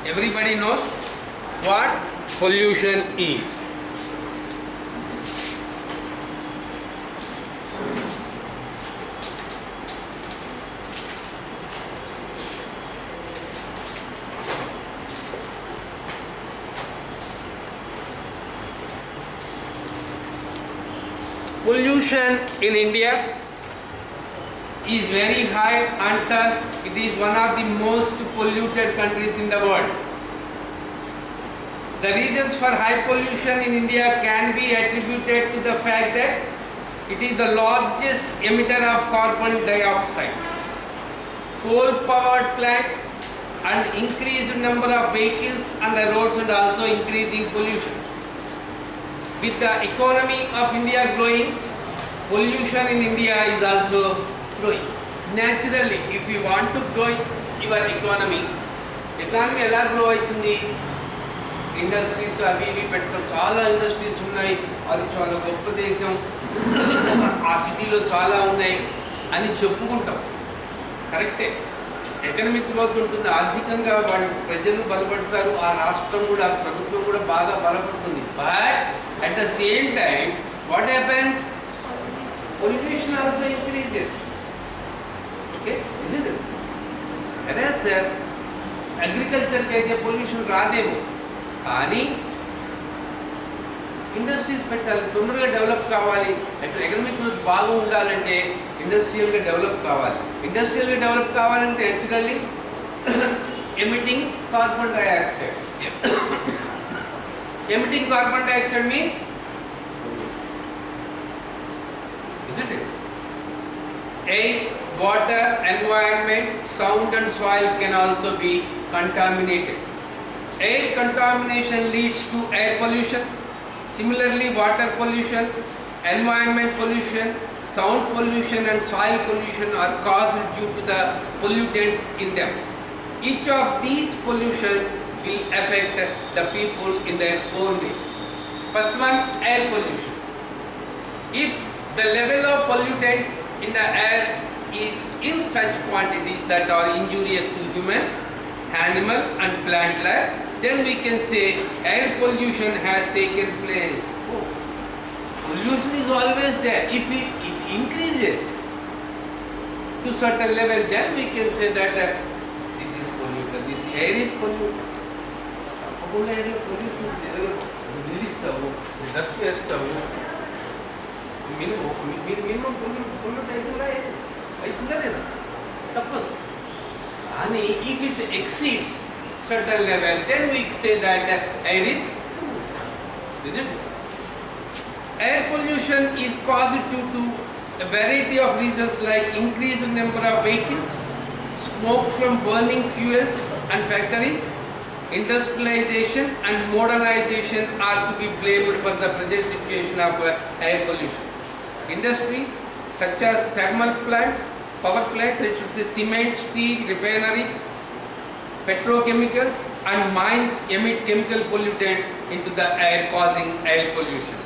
Everybody knows what pollution is. Pollution in India is very high and thus it is one of the most polluted countries in the world. The reasons for high pollution in India can be attributed to the fact that it is the largest emitter of carbon dioxide. Coal-powered plants and increased number of vehicles on the roads and also increasing pollution. With the economy of India growing, pollution in India is also growing. Naturally, if we want to grow your economy ఎలా grow అవుతుంది? Industries అవి ఇవి పెట్టడం, చాలా industries ఉన్నాయి, అది చాలా గొప్ప దేశం, ఆ సిటీలో చాలా ఉన్నాయి అని చెప్పుకుంటాం. కరెక్టే, ఎకనమిక్ గ్రోత్ ఉంటుంది, ఆర్థికంగా వాళ్ళు ప్రజలు బలపడతారు, ఆ రాష్ట్రం కూడా ప్రభుత్వం కూడా బాగా బలపడుతుంది. But at the same time what happens? Pollution also increases. Okay, isn't it? Whereas అగ్రికల్చర్కి అయితే పొల్యూషన్ రాదేమో, కానీ ఇండస్ట్రీస్ పెట్టాలి, తొందరగా డెవలప్ కావాలి. అటు ఎకనమిక్ గ్రోత్ బాగా ఉండాలంటే ఇండస్ట్రియల్గా డెవలప్ కావాలి. ఇండస్ట్రియల్గా డెవలప్ కావాలంటే naturally emitting carbon dioxide. Emitting carbon dioxide means, isn't it? Air, water, environment, sound and soil can also be contaminated. Air contamination leads to air pollution. Similarly, water pollution, environment pollution, sound pollution and soil pollution are caused due to the pollutants in them. Each of these pollutions will affect the people in their own ways. First one, air pollution. If the level of pollutants in the air is in such quantities that are injurious to human, animal and plant life, then we can say air pollution has taken place. Oh, pollution is always there. If it increases to certain level, then we can say that this is polluted, this air is polluted. తప్పకుండా area pollution నిలుస్తావు, dust వేస్తావు, minimum pollute అవుతుందా లేదా? తప్పదు. కానీ if it exceeds certain level, then we say that air is polluted. Is it? Air pollution is caused due to a variety of reasons like increased number of vehicles, smoke from burning fuels and factories, industrialization and modernization are to be blamed for the present situation of air pollution. Industries such as thermal plants, power plants, I should say cement, steel, refineries, petrochemicals and mines emit chemical pollutants into the air, causing air pollution.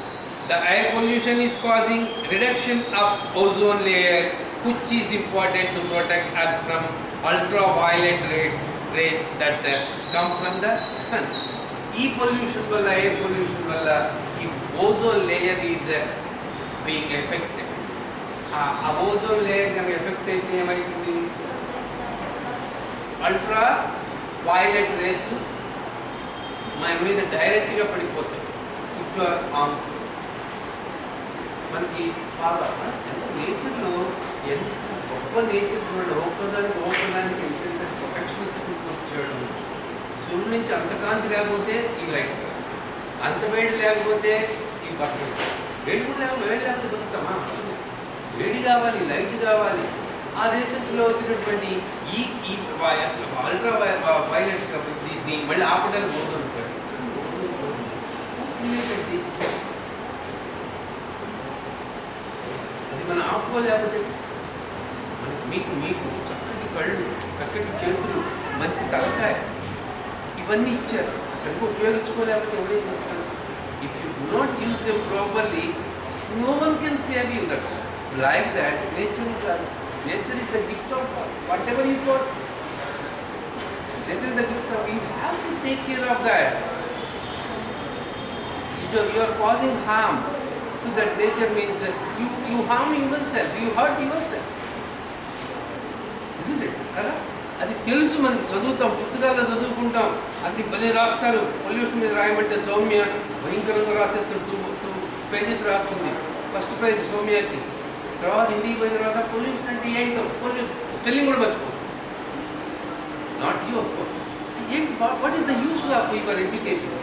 The air pollution is causing reduction of ozone layer, which is important to protect Earth from ultraviolet rays that come from the sun. E pollution valla, air pollution valla, ozone layer is being affected. ఆ ozone layer కనుక effect అయితే ఏమవుతుంది? Ultra violet rays మన మీద డైరెక్ట్గా పడిపోతాయి. Arms మనకి బాగా నేచర్లో ఎంత గొప్ప నేచర్ చూడండి, ఒక్కదానికి ఎంత ప్రొటెక్షన్ వచ్చాడు. సూర్యుడి నుంచి అంత కాంతి లేకపోతే ఈ లైట్, అంత వేడి లేకపోతే ఈ బట్టలు, వేడి లేకపోతే దొరుకుతామా? వేడి కావాలి, లైట్ కావాలి. ఆ రేసెస్లో వచ్చినటువంటి ఈ అసలు అల్ట్రా వైలెట్స్ కాబట్టి దీన్ని మళ్ళీ ఆపడానికి పోతుంటాడు. అది మనం ఆపుకోలేకపోతే మీకు మీకు చక్కటి కళ్ళు, చక్కటి చేతులు, మంచి తలకాయ ఇవన్నీ ఇచ్చారు, అసలు ఉపయోగించుకోలేకపోతే ఎవరేం చేస్తారు? If you do not use them properly, no one can save you. That's like that. Nature is the gift of God. Whatever you got, nature is the gift of. We have to take care of that. You are causing harm to that nature means that you harm yourself, you hurt yourself. Isn't it? కదా అది తెలుసు మనకి, చదువుతాం, పుస్తకాల్లో చదువుకుంటాం, అది భలే రాస్తారు. పొల్యూషన్ మీద రాయమంటే సౌమ్య భయంకరంగా రాసేస్తాడు, 2 pages రాస్తుంది. ఫస్ట్ ప్రైజ్ సౌమ్యకి. తర్వాత ఇంటికి పోయిన తర్వాత పొల్యూషన్ అంటే ఏంటో స్పెల్లింగ్ కూడా మర్చిపో. Not you of course. ఏంటి what is the use of your education?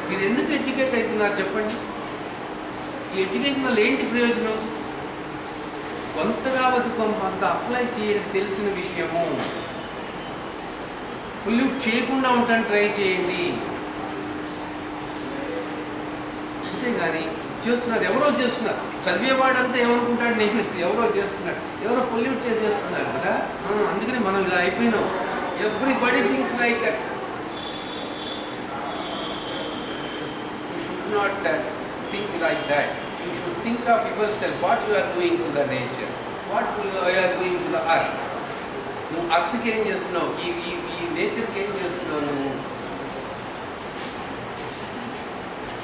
మీరు ఎందుకు ఎడ్యుకేట్ అవుతున్నారు చెప్పండి? ఈ ఎడ్యుకేషన్ వల్ల ఏంటి ప్రయోజనం? కొంతగా బతుకం అంత అప్లై చేయండి, తెలిసిన విషయము. పొల్యూట్ చేయకుండా ఉంటాను ట్రై చేయండి. అంతేగాని చేస్తున్నారు, ఎవరో చేస్తున్నారు. చదివేవాడంతా ఏమనుకుంటాడు, నేను ఎవరో చేస్తున్నాడు, ఎవరో పొల్యూట్ చేసేస్తున్నారు కదా. అందుకని మనం ఇలా అయిపోయినాం. Everybody thinks like that. You should not think like that. You should think of yourself, what you are doing to the nature, what you are doing to the earth. నువ్వు అర్త్కి ఏం చేస్తున్నావు, ఈ నేచర్కి ఏం చేస్తున్నావు నువ్వు?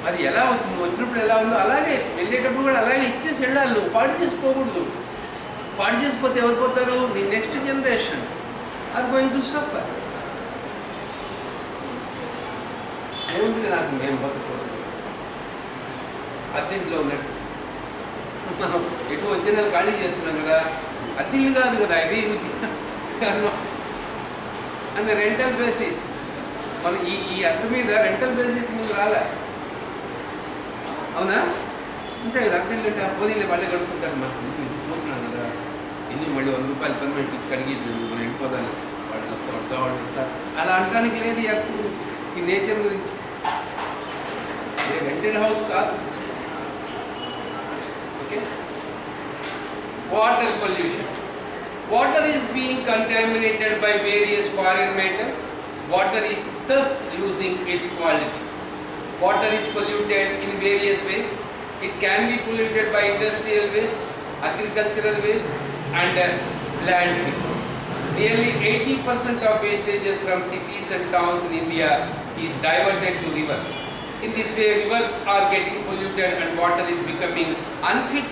అది ఎలా వచ్చింది, వచ్చినప్పుడు ఎలా ఉందో అలాగే వెళ్ళేటప్పుడు కూడా అలాగే ఇచ్చేసి వెళ్ళాలి. నువ్వు పాడు చేసుకోకూడదు. పాడు చేసిపోతే ఎవరు పోతారు? నీ next generation are going to suffer. ఏముంటుంది నాకు, మేము బతకూడదు అద్దెంట్లో ఉన్నట్టు. మనం ఎటు వచ్చే నెల ఖాళీ చేస్తున్నాం కదా, అద్దెల్లు కాదు కదా ఇది, అంటే రెంటల్ బేసిస్. మనం ఈ అద్దె మీద రెంటల్ బేసిస్ మీద రాలే, అవునా? అంతే కదా. అద్దెలు అంటే ఆ పోనీలే వాళ్ళే కడుక్కుంటారు. మనం పోతున్నాం కదా, ఎందుకు మళ్ళీ 100 రూపాయలు పర్మనెంట్ ఇచ్చి కడిగి మనం వెళ్ళిపోదాన్ని, వాళ్ళు వస్తారు వాళ్ళు ఇస్తారు. అలా అనడానికి లేదు ఈ అర్థం గురించి, ఈ నేచర్ గురించి. రెంటెడ్ హౌస్ కాదు. Okay. Water pollution. Water is being contaminated by various foreign matters. Water is thus losing its quality. Water is polluted in various ways. It can be polluted by industrial waste, agricultural waste, and landfills. Nearly 80% of wastages from cities and towns in India is diverted to rivers. In this way, rivers are getting polluted and water is becoming unfit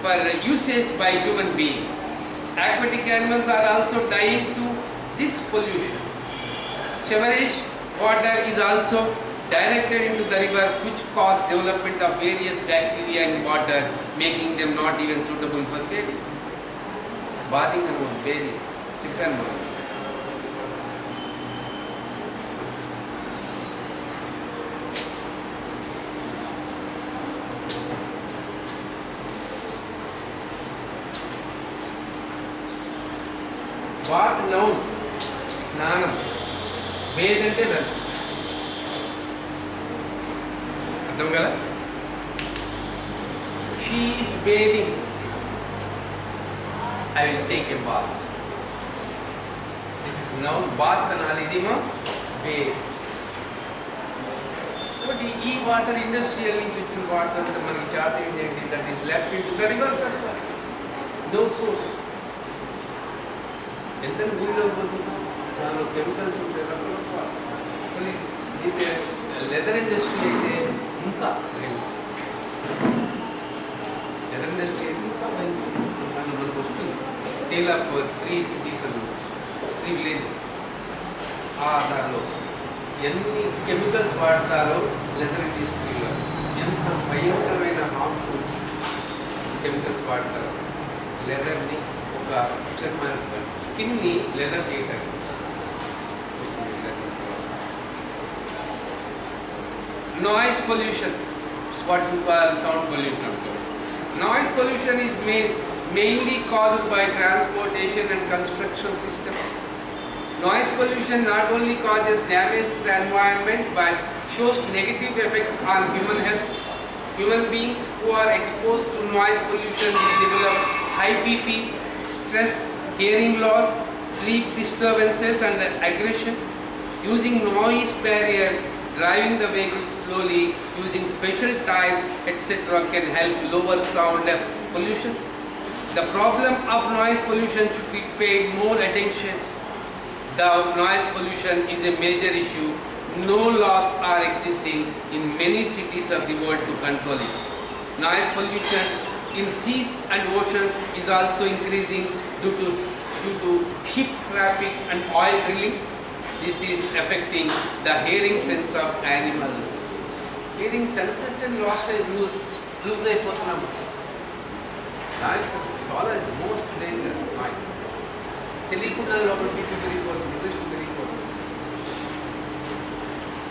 for usage by human beings. Aquatic animals are also dying to this pollution. Sewerage water is also directed into the rivers, which cause development of various bacteria in water, making them not even suitable for bathing. Bathing and bathing. Chicken. Bath noun, స్నానం. బేద్ అంటే well. అర్థం కదా? She is bathing, I will take a bath. This is noun. Bath అనాలి, ఇదేమో బేద్. కాబట్టి ఈ water industrial నుంచి వచ్చిన వాటర్ అంతా మనకి చార్ట్ ఏంటి, that is left in to the rivers. That's all. No source. ఎంత నీళ్ళు పోతున్నాం, దానిలో కెమికల్స్ ఉంటాయి రకరకాల. అసలు ఇది లెదర్ ఇండస్ట్రీ అయితే ఇంకా లెదర్ ఇండస్ట్రీ అయితే ఇంకా దానిలో మనకు వస్తుంది. టేల్ ఆఫ్ 3 cities అని 3 villages దానిలో వస్తుంది. ఎన్ని కెమికల్స్ వాడతారో లెదర్ ఇండస్ట్రీలో, ఎంత భయంకరమైన హార్మ్ఫుల్ కెమికల్స్ వాడతారు. లెదర్ని ఒక స్కిన్ని లెదర్ చేయటానికి. Noise pollution is what you call sound pollution. Noise pollution is mainly caused by transportation and construction system. Noise pollution not only causes damage to the environment but shows negative effect on human health. Human beings who are exposed to noise pollution will develop high BP, stress, hearing loss, sleep disturbances and aggression. Using noise barriers, driving the vehicle slowly, using special tires, etc. can help lower sound pollution. The problem of noise pollution should be paid more attention. the noise pollution is a major issue. No laws are existing in many cities of the world to control it. Noise pollution in seas and oceans is also increasing due to ship traffic and oil drilling. This is affecting the hearing sense of animals. Hearing senses and lose అయిపోతున్నాము. Noise is all the most dangerous noise. తెలియకుండా లోపల పీసు పెరిగిపోతుంది, depression పెరిగిపోతుంది.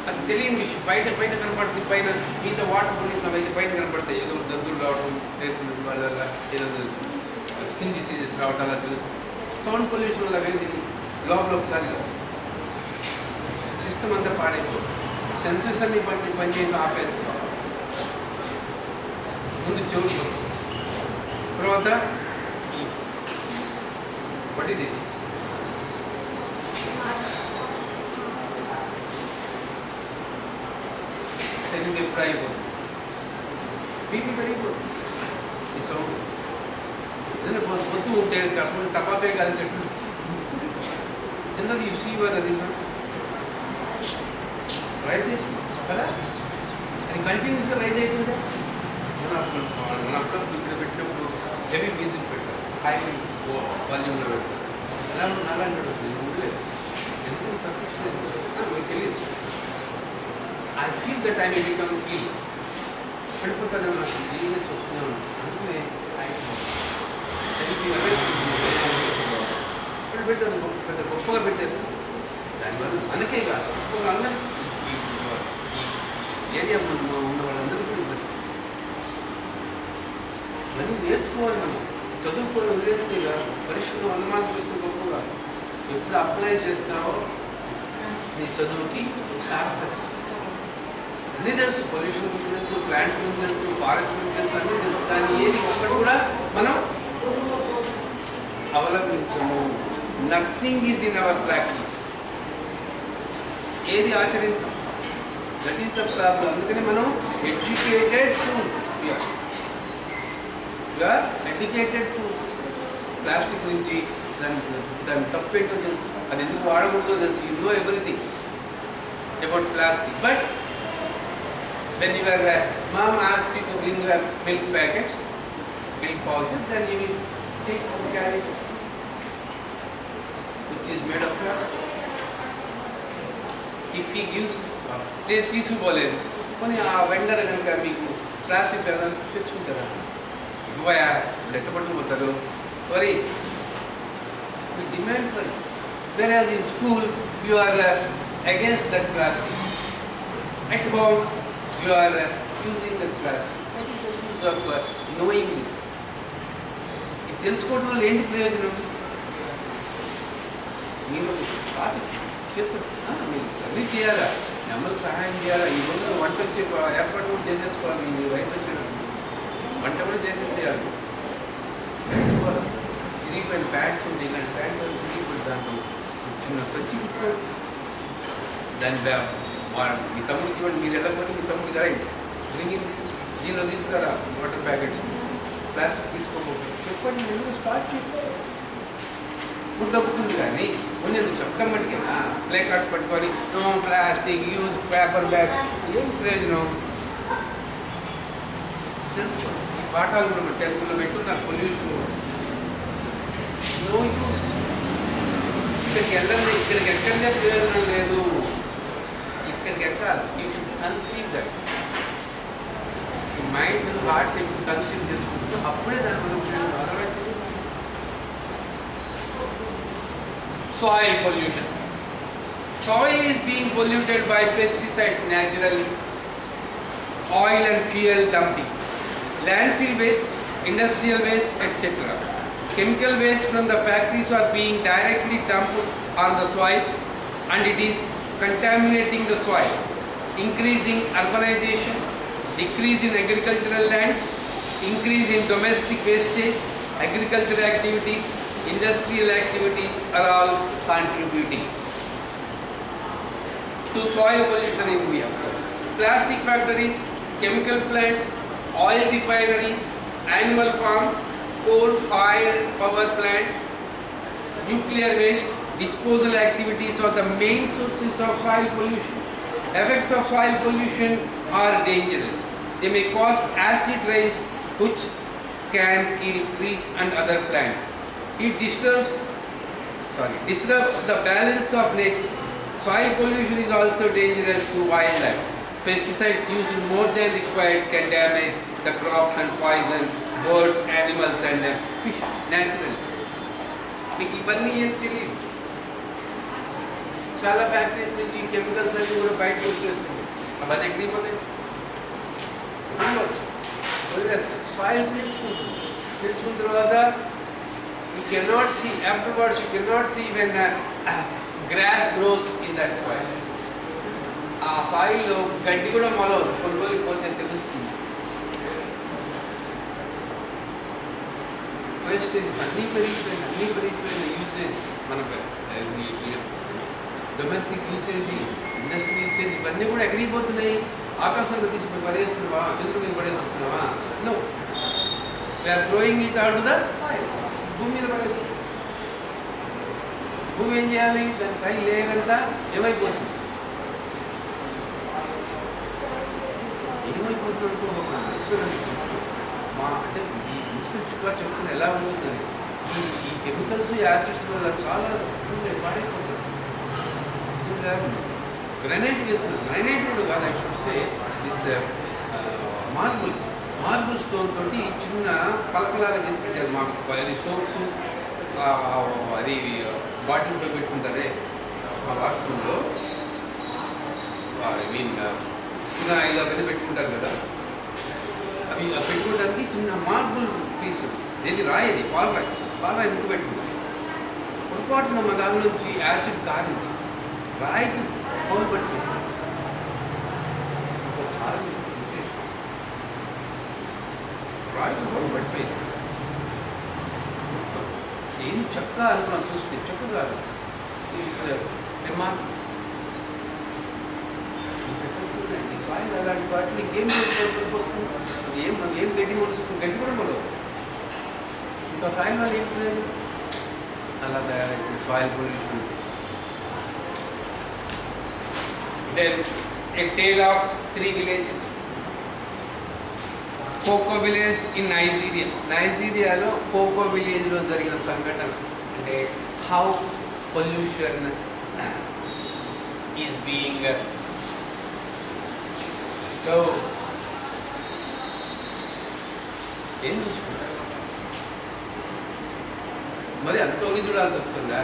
అది తెలియని విషయం. బయట కనపడుతుంది, పైన మీద వాటర్ పొల్యూషన్ అయితే బయట కనపడతాయి. ఏదో దగ్గులు రావడం, వాళ్ళ ఏదో స్కిన్ డిసీజెస్ రావడం అలా తెలుసు. సౌండ్ పొల్యూషన్ వల్ల వేది లోపల ఒకసారి సిస్టమ్ అంతా పాడైపోతుంది. సెన్సెస్ అన్ని పనిచేయడం ఆపేస్తున్నాం. ముందు చెవులు, తర్వాత what is this? తెలుగు ఎప్పుడు అయిపోతుంది, బీపీ పెరిగిపోతుంది. ఈ సౌండ్ ఏదైనా పొద్దు ఉంటే కాకుండా టపాకాయ కలిసేట్టు జనరల్ యూసీవర్ అది రైజ్ కదా, అది కంటిన్యూస్గా రైజ్ అవుతుందా. మన అప్పుడప్పుడు ఇక్కడ పెట్టినప్పుడు హెవీ మ్యూజిక్ పెట్టారు, హై వాల్యూమ్లో పెడతారు. ఎలా అలాంటి వస్తుంది ఉండలేదు, ఎందుకు తప్పించలేదు మీకు తెలియదు. I feel that I may become ill. పడిపోతానే నాకు జీఎస్ వస్తూనే ఉంది. అందుకే పెట్టారు, పెద్ద గొప్పగా పెట్టేస్తాం. దానివల్ల మనకే కాదు, గొప్పగా అందరికీ ఏరియా ఉన్న వాళ్ళందరికీ మనీ నేర్చుకోవాలి. మనం చదువుకొని వదిలేస్తే కాదు, పరీక్షలో అనుమానం చేస్తే గొప్పగా. ఎప్పుడు అప్లై చేస్తావో నీ చదువుకి సార్థక. అన్నీ తెలుసు, పొల్యూషన్ గురించి తెలుసు, ప్లాంట్ గురించి తెలుసు, ఫారెస్ట్ గురించి తెలుసు, అన్నీ తెలుసు. కానీ ఏది ఒక్కటి కూడా మనం అవలంబించము. Nothing is in our practice. ఏది ఆచరించం. That is the problem. అందుకని మనం educated fools, educated fools. Plastic గురించి దాని తప్పేంటో తెలుసు, అది ఎందుకు వాడకూడదో తెలుసు. You know everything about plastic. But when your mom asked you to bring your milk packets, milk pouches, then you will take or carry, which is made of plastic. If he gives, నేను తీసుకోలేదు కానీ ఆ vendor కనుక మీకు plastic balance తెచ్చుకుంటారా, ఇవ్వయా లెక్క పట్టుకుపోతారు. మరి demand for it. whereas in school you are against that plastic. At home you are using that plastic. What is the use of knowing this? ఇది తెలుసుకోవడం వల్ల ఏంటి ప్రయోజనం? మీరు కాదు చెప్పు, మీరు అన్నీ చేయాలా, అమ్మలకు సహాయం చేయాలా. ఈ రోజుల్లో వంట వచ్చే ఏర్పాటు కూడా చేసేసుకోవాలి. మీ వయసు వచ్చిన వంట కూడా చేసేసేయాలి, తెలుసుకోవాలి. చిరిగిపోయిన ప్యాంట్స్ ఉంటాయి, ఇలాంటి ప్యాంట్ చిరిగిపోయిన దాంట్లో చిన్న సచ్చి కుట్టుకోండి. దాని మీ తమ్ముడికి ఇవ్వండి, మీరు వెళ్ళకపోతే మీ తమ్ముడికి రాయింది డ్రింకింగ్ దీనిలో తీసుకురా వాటర్ ప్యాకెట్స్, ప్లాస్టిక్ తీసుకోకపోతే చెప్పండి. నేను స్టార్ట్ చేయాలి, ఇప్పుడు తగ్గుతుంది. కానీ నేను చెప్పడం మటుకేనా ప్లే కార్డ్స్ పట్టుకొని no plastic, use paper bags, ఏం ప్రయోజనం తెలుసుకోండి. ఈ పాఠాలు కూడా 10th పెట్టు. నాకు పొల్యూషన్ నో యూస్. ఇక్కడికి వెళ్ళండి, ఇక్కడికి ఎక్కడనే ప్రయోజనం లేదు. ఇక్కడికి ఎక్కాలి. You should conceive that. Mind heart conceive చేసుకుంటూ అప్పుడే దాని మనం అర్థమవుతుంది. Soil pollution. Soil is being polluted by pesticides naturally, oil and fuel dumping, landfill waste, industrial waste, etc. Chemical waste from the factories are being directly dumped on the soil and it is contaminating the soil. Increasing urbanization, decrease in agricultural lands, increase in domestic wastage, agricultural activities, industrial activities are all contributing to soil pollution in India. Plastic factories, chemical plants, oil refineries, animal farms, coal-fired power plants, nuclear waste, disposal activities are the main sources of soil pollution. Effects of soil pollution are dangerous. They may cause acid rains which can kill trees and other plants. It disrupts the balance of nature. Soil pollution is also dangerous to wildlife. Pesticides used more than required can damage the crops and poison birds, animals and fish naturally. మీకు ఇవన్నీ ఏం తెలియదు. చాలా factories నుంచి chemicals అన్ని కూడా బయటకు వచ్చేస్తుంది. అవన్నీ ఎక్కడికి పోతాయి? వదిలేస్తాయి. సాయిల్ తెలుసుకున్న తర్వాత you cannot see afterwards, you cannot see when grass grows in that soil. ఆ సాయిల్లో గడ్డి కూడా మొలవదు, కొన్ని రోజులు పోతే తెలుస్తుంది. వేస్టేజెస్ అన్నీ పెరిగిపోయిన యూసేజ్ మనకు డొమెస్టిక్ యూసేజ్, ఇండస్ట్రీ యూసేజ్ ఇవన్నీ కూడా ఎక్కడికి పోతున్నాయి? ఆకాశంలో తీసుకుని పడేస్తున్నావా, చంద్రుడి మీద పడేసి వస్తున్నావా? No, we are throwing it out to the soil. భూమి మీద పడేస్తుంది. భూమి ఏం చేయాలి? దానిపై లేయర్ అంతా ఏమైపోతుంది? మా అంటే ఈ ఇన్స్టిట్యూట్గా చెప్తున్న ఎలా ఉంటుంది, ఈ కెమికల్స్ యాసిడ్స్ వల్ల చాలా పాడైపోతుంది. గ్రనైట్ వేసుకున్నాం, గ్రనైట్ కూడా కాదు, I should say this marble stone తోటి చిన్న పలకలాగా చేసి పెట్టారు మాకు. అది సోప్స్ అది బాటిల్స్లో పెట్టుకుంటారే మా వాష్రూమ్లో, ఐ మీన్ చిన్న ఆయిల్ అవన్నీ పెట్టుకుంటారు కదా, అవి పెట్టుకోవడానికి చిన్న మార్బుల్ పీస్, ఏది రాయేది పాలరాయి ముక్కు పెట్టుకుంటారు. పొరపాటున మా దాని నుంచి యాసిడ్ కారింది, రాయికి పౌలు పట్టుకుంది. రాయికి పౌలు పట్టిపోయింది. ఏది చెక్క అనుకున్నాం, చూస్తే చెక్క కాదు, సాయిల్ అలాంటి వాటిని ఏం వస్తుంది, ఏం గడ్డి మొలుస్తుంది, గడ్డి కూడా మొలవు. ఇంకా సాయిల్ వల్ల ఏం లేదు, అలా తయారైంది soil pollution. Then a tale of 3 villages. Koko village in నైజీరియాలో కోకో విలేజ్లో జరిగిన సంఘటన, అంటే how pollution is being so ఏం చూసుకుంటారు మరి, అంత తొలి చూడాల్సి వస్తుందా?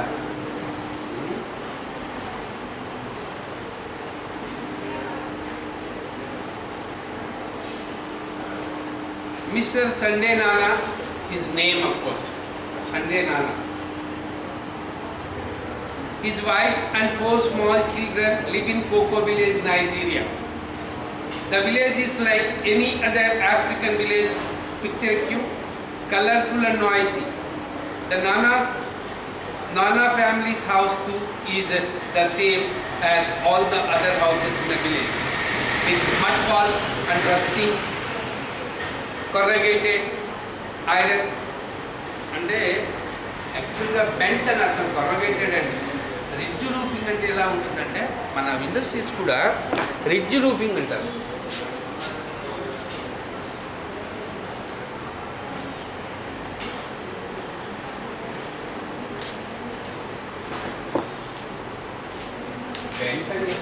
Mr. Sunday Nana, his name of course, Sunday Nana. His wife and 4 small children live in Cocoa village, Nigeria. The village is like any other African village, picturesque, colorful and noisy. The Nana family's house too is the same as all the other houses in the village, with mud walls and rusting corrugated iron. అంటే యాక్చువల్గా bent అని అర్థం, corrugated అండి. Ridge roofing అంటే ఎలా ఉంటుందంటే, మన industries కూడా రిడ్జ్ రూఫింగ్ అంటారు. బెంట్ అనేది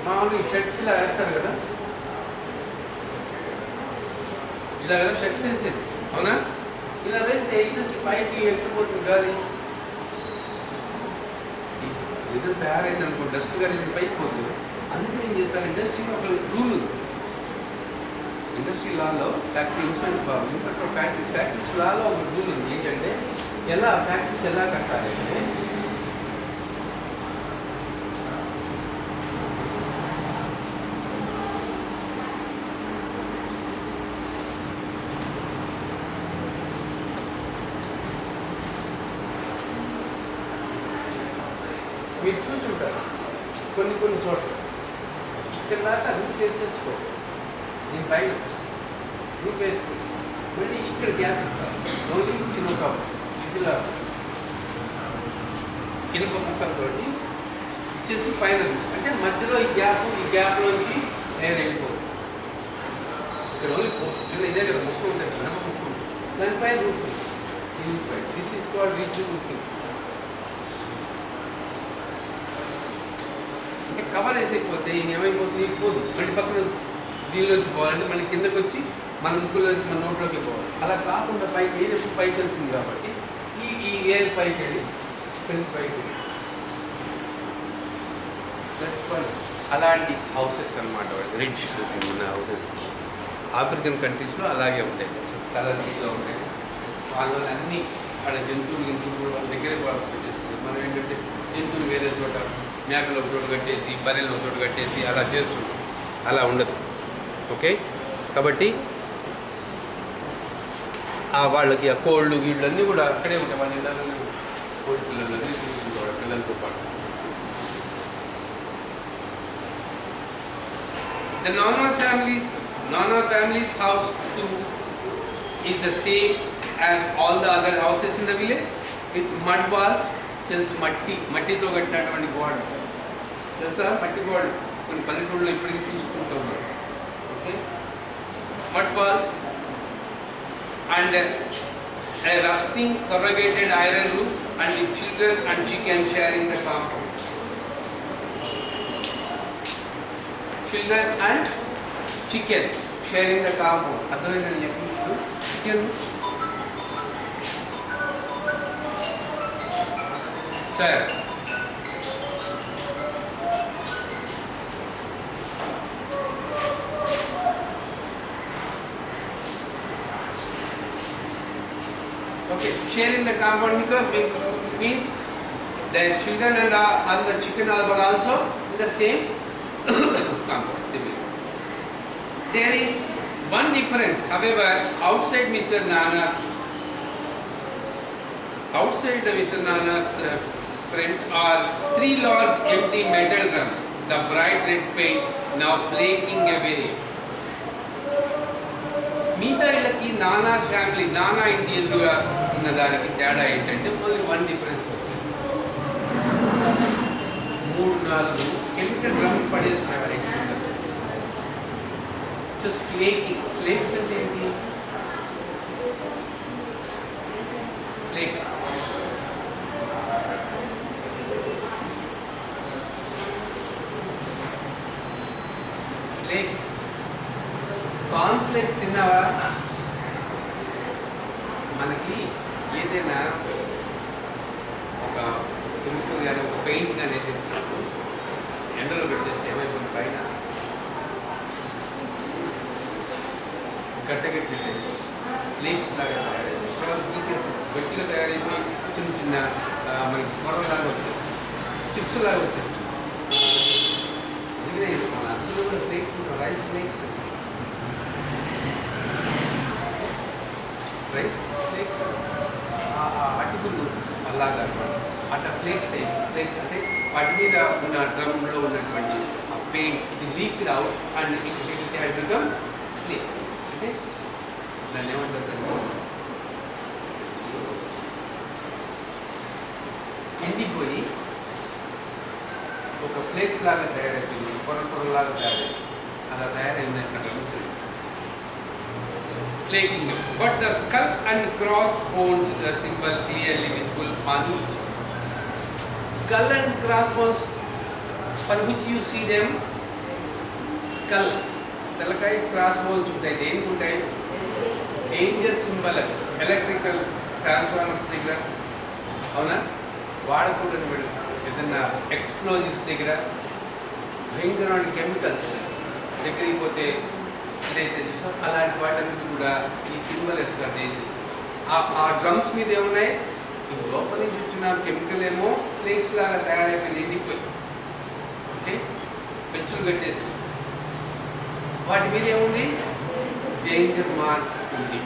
మామూలు ఈ షర్ట్స్ ఇలా వేస్తారు కదా, ఇలా కదా షర్ట్స్ వేసేది, అవునా? ఇలా వేస్తే ఇండస్ట్రీ పైకి వెళ్ళిపోతుంది గాలి, ఏదో తయారైంది అనుకో, డస్ట్ కానీ ఇది పైకి పోతుంది. అందుకని ఏం చేస్తారు, ఇండస్ట్రీలో ఒక రూల్ ఉంది. ఇండస్ట్రీ లాలో ఫ్యాక్టరీ ఇన్స్పెక్టర్ ఫ్యాక్టరీస్ లాలో ఒక రూల్ ఉంది. ఏంటంటే ఫ్యాక్టరీస్ ఎలా కట్టాలి అంటే, మీరు చూసుంటారు కొన్ని చోట్ల ఇక్కడ దాకా రీసేసుకో, దీనిపైన రూఫ్ వేసుకుని మళ్ళీ ఇక్కడ గ్యాప్ ఇస్తారు. ఓన్లీ చిన్న ఇదిలా ఇనుప ముక్కలతోటి ఇచ్చేసి పైన అంటే మధ్యలో ఈ గ్యాప్లోంచి ఎయిర్ వెళ్ళిపోతుంది. ఇక్కడ ఓన్లీ చిన్న ఇదే కదా ముక్క ఉంటుంది, ఇనుప ముక్క ఉంటుంది, దానిపైన roof. This is called ridge roofing. అంటే కవర్ వేసేకపోతే ఏమైపోతుంది, పోదు. మళ్ళీ పక్కన దీనిలోకి పోవాలంటే మళ్ళీ కిందకి వచ్చి మన ముక్కులోంచి మన నోట్లోకి పోవాలి. అలా కాకుండా పైకి ఎయిర్ ఎప్పుడు పైకి వెళ్తుంది కాబట్టి ఈ ఎయిర్ పైకి వెళ్ళి ఇక్కడికి పైకి వెళ్ళి అలాంటి హౌసెస్ అనమాట. రిడ్జ్ ఉన్న హౌసెస్ ఆఫ్రికన్ కంట్రీస్లో అలాగే ఉంటాయి. కలర్ఫుల్గా ఉంటాయి. వాళ్ళ అన్నీ వాళ్ళ జంతువులు వాళ్ళ దగ్గరే వాళ్ళు పెట్టేసుకుంటారు. మనం ఏంటంటే జంతువులు వేరే చోట, మేకలు ఒక చోట కట్టేసి, బర్రెలు ఒక చోట కట్టేసి అలా చేస్తుంటాం. అలా ఉండదు. ఓకే, కాబట్టి వాళ్ళకి ఆ కోళ్ళు వీళ్ళన్నీ కూడా అక్కడే ఉంటాయి. వాళ్ళ ఇళ్ళని కోడి పిల్లలన్నీ చూసుకుంటారు పిల్లలతో పాటు. The Nana family's house too is the same as all the other houses in the village with mud walls. తెలుసు మట్టితో కట్టినటువంటి గోడ తెలుసా, మట్టి గోడ కొన్ని పల్లెటూళ్ళలో ఇప్పటికీ చూసుకుంటాం. Okay, mud walls and a rusting corrugated iron roof and the children and chicken sharing the compound. Children and chicken sharing the compound. అర్థమైందని చెప్పినప్పుడు chicken sir okay, sharing the compound means the children and the chicken are also in the same compound. There is one difference, however, outside Mr. Nana's front are 3 large empty metal drums, the bright red paint now flaking away. మిగతా ఇళ్ళకి నానా family, నానా ఇంటి ఎదురుగా ఉన్న దానికి తేడా ఏంటంటే ఓన్లీ వన్ డిఫరెన్స్ వచ్చింది. 3-4 కెమికల్ డ్రమ్స్ పడేసుకునేవారు ఇంటి ముందు. Just flaking. ఫ్లేక్స్ అంటే ఏంటి? Flakes flake. కాన్ఫ్లెక్స్ తిన్నావా? మనకి ఏదైనా ఒక కెమికల్ కానీ ఒక పెయింట్ కానీ వేసేసినప్పుడు ఎండలో పెట్టేస్తే ఏమైపోతుంది, పైన గట్టగట్టి ఫ్లేక్స్ లాగా తయారైపోయి గట్టిగా తయారైపోయి చిన్న చిన్న మనకి పొరలాగా వచ్చేస్తుంది, చిప్స్ లాగా వచ్చేస్తుంది. అందుకనే మన అందులో కూడా ఫ్లేక్స్ ఉంటాయి, రైస్ ఫ్లేక్స్ అటుకులు అలాగా అట్లా ఫ్లేక్స్ అంటే వాటి మీద ఉన్న డ్రమ్లో ఉన్నటువంటి ఆ పెయింట్ ఇది leaked out and it had become flake. అంటే దాన్ని ఏమంటారు, ఎండిపోయి ఒక ఫ్లేక్స్ లాగా తయారైపోయింది, పొరలాగా తయారైంది. అలా తయారైంది అక్కడ flaking. But the skull and crossbones, the symbol clearly visible on each. Skull and crossbones, for which you see them, skull, తలకాయ crossbones ఉంటాయి. దేనికి ఉంటాయి? డేంజర్ సింబల్, ఎలక్ట్రికల్ ట్రాన్స్ఫార్మర్స్ దగ్గర, అవునా, వాడకూడదు. ఏదన్నా ఎక్స్ప్లోజివ్స్ దగ్గర, భయంకరమైన కెమికల్స్ దగ్గరికి పోతే ఏదైతే చూసా అలాంటి వాటన్నిటి కూడా ఈ సింబల్ వేస్తారు. డేంజర్స్ ఆ డ్రమ్స్ మీద ఏమున్నాయి, ఈ లోపల నుంచి వచ్చిన కెమికల్ ఏమో ఫ్లేక్స్ లాగా తయారైపోయింది, ఎండిపోయి. ఓకే, పెచ్చులు కట్టేసి వాటి మీద ఏముంది, డేంజర్ మార్క్ ఉంది.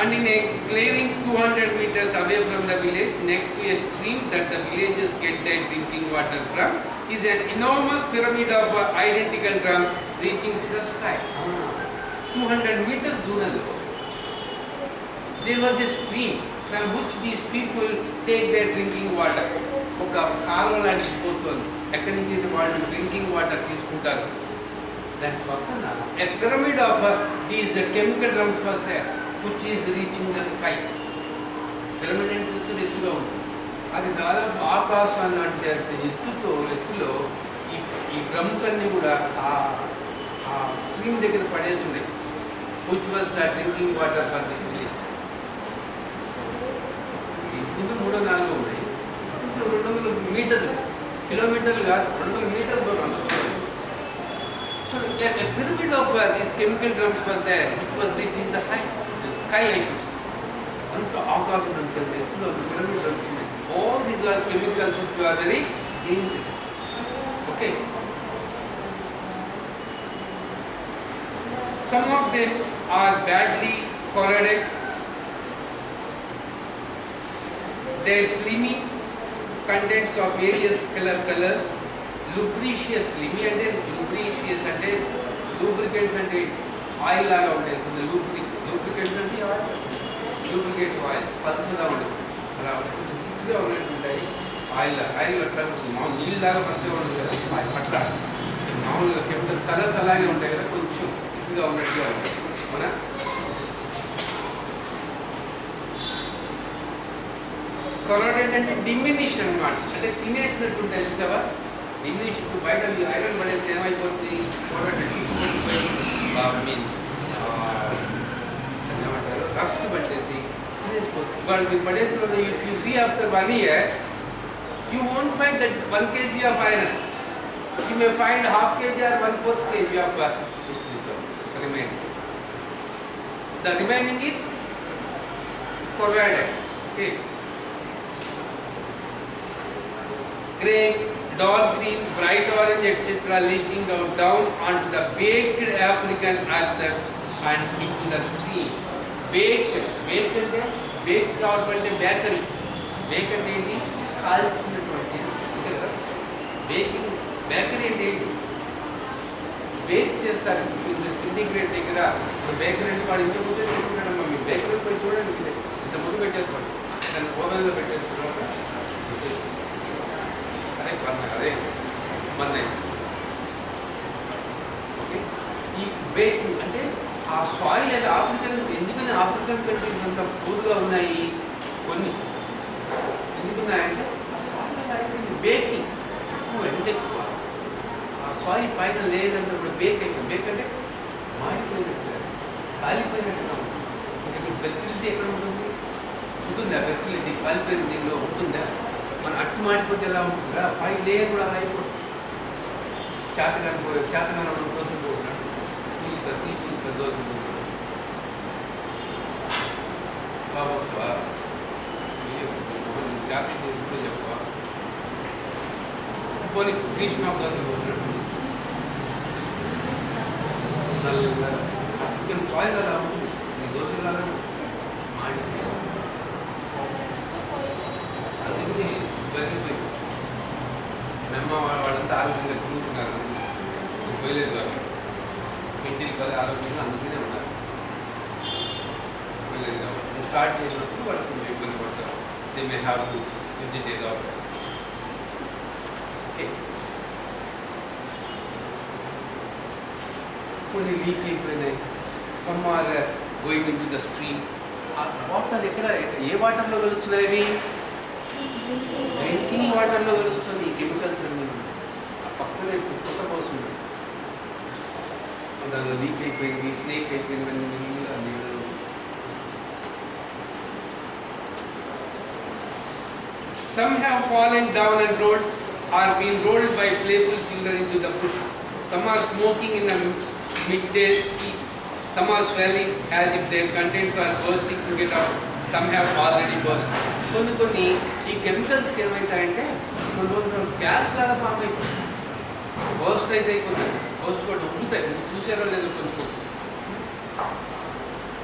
And in a clearing 200 meters away from the village, next to a stream that the villagers get their drinking water from, is an enormous pyramid of identical drums reaching to the sky. 200 meters దూరంలో there was a stream from which these people take their drinking water. ఒక కాలువ లాంటి పోతుంది, ఎక్కడి నుంచి వాళ్ళు drinking water తీసుకుంటారు. దాని పక్కన a pyramid of these chemical drums was there which is reaching the sky. Pyramid అంటే చూసుకుని ఎత్తుగా ఉంటుంది, అది దాదాపు ఆకాశాన్ని అంటే ఎత్తులో ఈ డ్రమ్స్ అన్నీ కూడా ఆ స్ట్రీమ్ దగ్గర పడేసింది. which was the drinking water for this village. ముందు 3-4 ఉన్నాయి, 200 మీటర్లు, కిలోమీటర్లు కాదు, 200 మీటర్ల దూరం. So a pyramid of these chemical drums was there which was reaching the sky I should say. అంత ఆకాశం అంటే ఎత్తులో పిరమిడ్ డ్రమ్స్ ఉన్నాయి. All these are chemicals which are very dangerous. Okay. Some of them are badly corroded. Their slimy contents of various colors, lubricious, slimy అంటే lubricious అంటే lubricants అంటే oil లాగా ఉంటాయి. సో lubricants అంటే lubricating oils పల్సగా ఉంటుంది, అలా థిక్గా ఉన్నట్టు ఉంటాయి. ఆయిల్ అట్లా మామూలు నీళ్ళు లాగా పల్సగా ఉంటుంది కదా, అట్లా మామూలుగా కెమికల్ కలర్స్ అలాగే ఉంటాయి కదా, కొంచెం థిక్గా ఉన్నట్టుగా ఉంటాయి. అవునా? corroded అంటే డిమినిష్ అన్నమాట, అంటే తినేసినట్టు ఉంటాయి. చూసావా, డిమినిష్. ఇప్పుడు బయట ఐరన్ పడేస్తే ఏమైపోతుంది, corroded మీన్స్ ఏమంటారు, రస్ట్ పట్టేసి తినేసిపోతుంది. వాళ్ళు మీరు పడేసిన if you see after 1 year you won't find that 1 kg of iron. You may find half kg or 1/4 kg of this one remaining. The remaining is corroded. Okay. Grey, dark green, bright orange, etc. leaking down onto the baked African earth and into the stream. Baked అంటే bake కావాలంటే bakery. Bake అంటే ఏంటి, కాల్చినటువంటి అంతే కదా. Baking bakery అంటే ఏంటి, bake చేస్తారు. సిండిగ్రేట్ దగ్గర బేకరీ అంటే వాడు ఇంత ముందే పెట్టుకున్నాడమ్మా, మీ బేకరీ పోయి చూడండి, ఇంత ముందు పెట్టేస్తాడు, దాన్ని ఓవెన్లో పెట్టేస్తున్న అదే మన ఓకే. ఈ బేకింగ్ అంటే ఆ సాయిల్ అయితే ఎందుకని ఆఫ్రికన్ కంట్రీస్ అంత పూర్గా ఉన్నాయి, కొన్ని ఎందుకున్నాయంటే ఆ సాయిల్ అయిపోయింది. బేకింగ్ ఎక్కువ, ఎండ ఎక్కువ, ఆ సాయిల్ పైన లేదన్నప్పుడు బేక్ అయిపోయింది. బేక్ అంటే మాడిపోయినట్టుగా, కాలిపోయినట్టుగా ఉంటుంది. ఇంకా మీకు ఫెసిలిటీ ఎక్కడ ఉంటుందా, ఫెసిలిటీ కాలిపోయిన దీనిలో ఉంటుందా? మన అట్టు మాడిపోతే ఎలా ఉంటుందా, పై లేయర్ కూడా అలా అయిపోతుంది. చేతగానం కోసం పోతున్నాడు, తీపి దోచుకుంటున్నాడు. బాబు వస్తావా, జాతి ఇప్పుడు చెప్పవా, పోనీ గ్రీష్మ కోసం పోతున్నాడు. ఆఫ్రికన్ సాయిల్ అలా ఉంటుంది, నీ దోశలు అలా మాడిపోయి అందుకని జరిగిపోయింది. మేమ్మ వాళ్ళంతా ఆరోగ్యంగా తిరుగుతున్నారు, పోయలేదు కాబట్టి ఇంటికి పది ఆరోగ్యంగా అందుకనే ఉన్నారు. పోయలేదు కాబట్టి నువ్వు స్టార్ట్ చేసినప్పుడు వాళ్ళు కొంచెం ఇబ్బంది పడతారు. They may have to visit a doctor. కొన్ని లీక్ అయిపోయినాయి, some are going in to the stream. Water ఎక్కడ, ఏ వాటర్లో కలుస్తున్నాయి? డ్రింకింగ్ వాటర్లో కలుస్తుంది ఈ కెమికల్స్ అన్నీ. ఆ పక్కనే కుక్క పోస్తుంది, దానిలో లీక్ అయిపోయింది, స్నేక్ అయిపోయింది, నీళ్ళు. Some have fallen down and rolled or been rolled by playful children into the bush. Some are smoking in the midday heat. Some are swelling as if their contents are bursting to get out. Some have already burst. కొన్ని ఈ కెమికల్స్కి ఏమవుతాయంటే కొన్ని రోజులు gas లాగా form అయిపోతుంది. Burst అయితే అయిపోతుంది, burst కూడా ఉబ్బుతాయి. చూసారో లేదో కొన్ని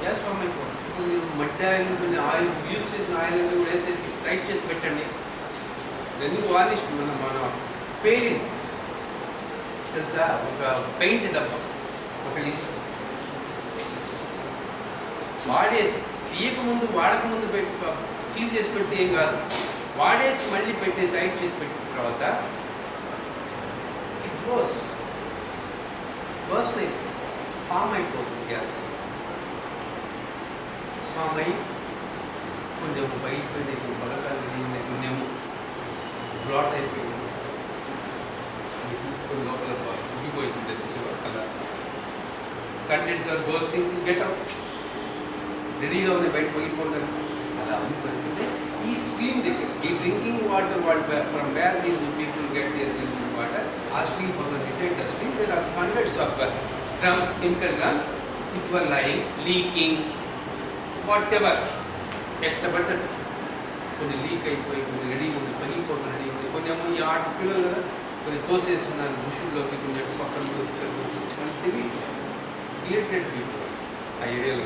గ్యాస్ ఫామ్ అయిపోతుంది. కొన్ని మట్టి ఆయిల్, కొన్ని ఆయిల్ యూజ్ చేసిన ఆయిల్ అన్నీ కూడా వేసేసి టైట్ చేసి పెట్టండి. ఎందుకు వార్నిష్ మన పెయింటింగ్ తెలుసా, ఒక పెయింట్ డబ్బా, ఒక లీటర్ వాడేసి తీయకముందు వాడకముందు పెట్టి సీల్ చేసి పెట్టి ఏం కాదు, వాడేసి మళ్ళీ పెట్టి టైట్ చేసి పెట్టిన తర్వాత ఇట్ బర్స్ట్ ఫామ్ అయిపోతుంది. గ్యాస్ ఫామ్ అయ్యి కొంచెం బయటపోయింది, బలకాలు కొంచెము బ్లాట్ అయిపోయింది, లోపల ఉబ్బిపోయింది అలా కండెన్సర్ బర్స్టింగ్ గెట్అప్ రెడీగా ఉంది, బయట పోయిపోతారు. అలా ఉంది పరిస్థితి. ఈ స్ట్రీమ్ దగ్గర ఈ డ్రింకింగ్ వాటర్ వాళ్ళు from where these people get there drinking water, ఆ స్ట్రీమ్ పక్కన beside the stream there are hundreds of drums, chemical drums which were lying, leaking, whatever ఎట్లా పడ్డట్టు. కొన్ని లీక్ అయిపోయి, కొన్ని రెడీగా ఉంది, పగిలిపోతుంది, రెడీ ఉంది. కొంచెం ఈ ఆట పిల్లలు కదా కొన్ని తోసేస్తున్నారు బుషుల్లోకి, కొంచెం పక్కన ఇలిటరేట్ పీపుల్ ఆ ఏరియాలో.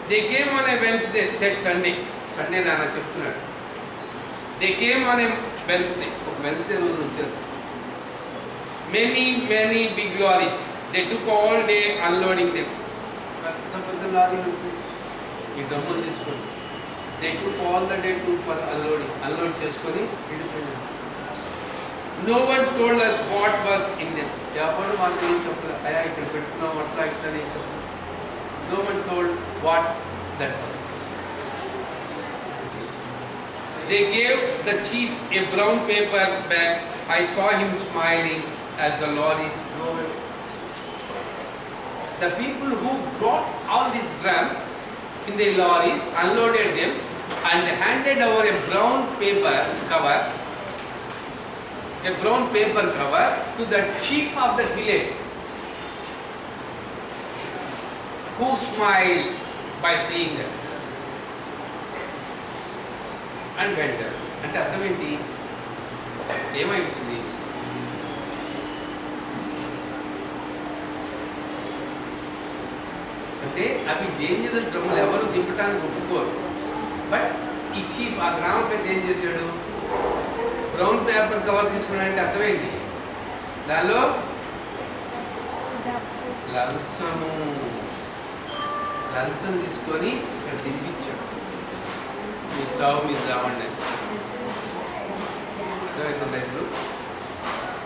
They came on a Wednesday said Sunday, Sunday నాన్న చెప్తున్నాడు. They came on a Wednesday, ఒక వెన్స్డే రోజు వచ్చారు. Many big lorries, they took all day unloading them. పెద్ద పెద్ద లారీలు వచ్చినాయి, ఈ డ్రమ్ములు తీసుకొని they took all the day to for unload చేసుకొని వెళ్ళిపోయినారు. No one told us what was in them. ఎవరు మాకు ఏం చెప్పలేదు, అయ్యా ఇక్కడ పెట్టుకున్నాం అట్లా ఇట్లా ఏం చెప్పలేదు. No one told what that was. They gave the chief a brown paper bag. I saw him smiling as the lorries drove away. The people who brought all these drums in the lorries unloaded them and handed over a brown paper cover to the chief of the village, who smiled by seeing them and went there. అంటే అర్థం ఏంటి, ఏమైంది? అంటే అవి dangerous డ్రమ్ములు, ఎవరు దింపడానికి ఒప్పుకోరు. But ఈ చీఫ్ ఆ గ్రామం పెద్ద ఏం చేశాడు, బ్రౌన్ పేపర్ కవర్ తీసుకున్నాడంటే అర్థం ఏంటి, దానిలో లంచం తీసుకొని ఇక్కడ దింపించాడు. మీరు చావు మీరు చావండి అర్థమవుతుందా? ఇప్పుడు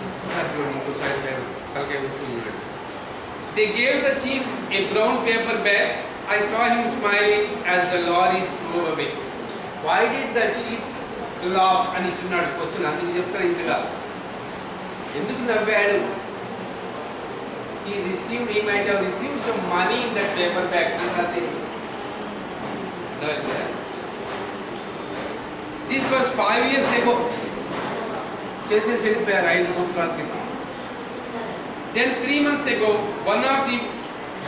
ఇంకోసారి చూడండి, ఇంకోసారి తలకాయ ఉంచుకున్నాడు. They gave the chief a brown paper bag. I saw him smiling as the lorries drove away. Why did the chief laugh అని ఇచ్చున్నాడు క్వశ్చన్. అందుకు చెప్తాను ఇంతగా ఎందుకు నవ్వాడు. He might have received some money in that paper bag. This was 5 years ago. చేసేసి వెళ్ళిపోయారు 5 సంవత్సరాల క్రితం. Then 3 months ago, one of the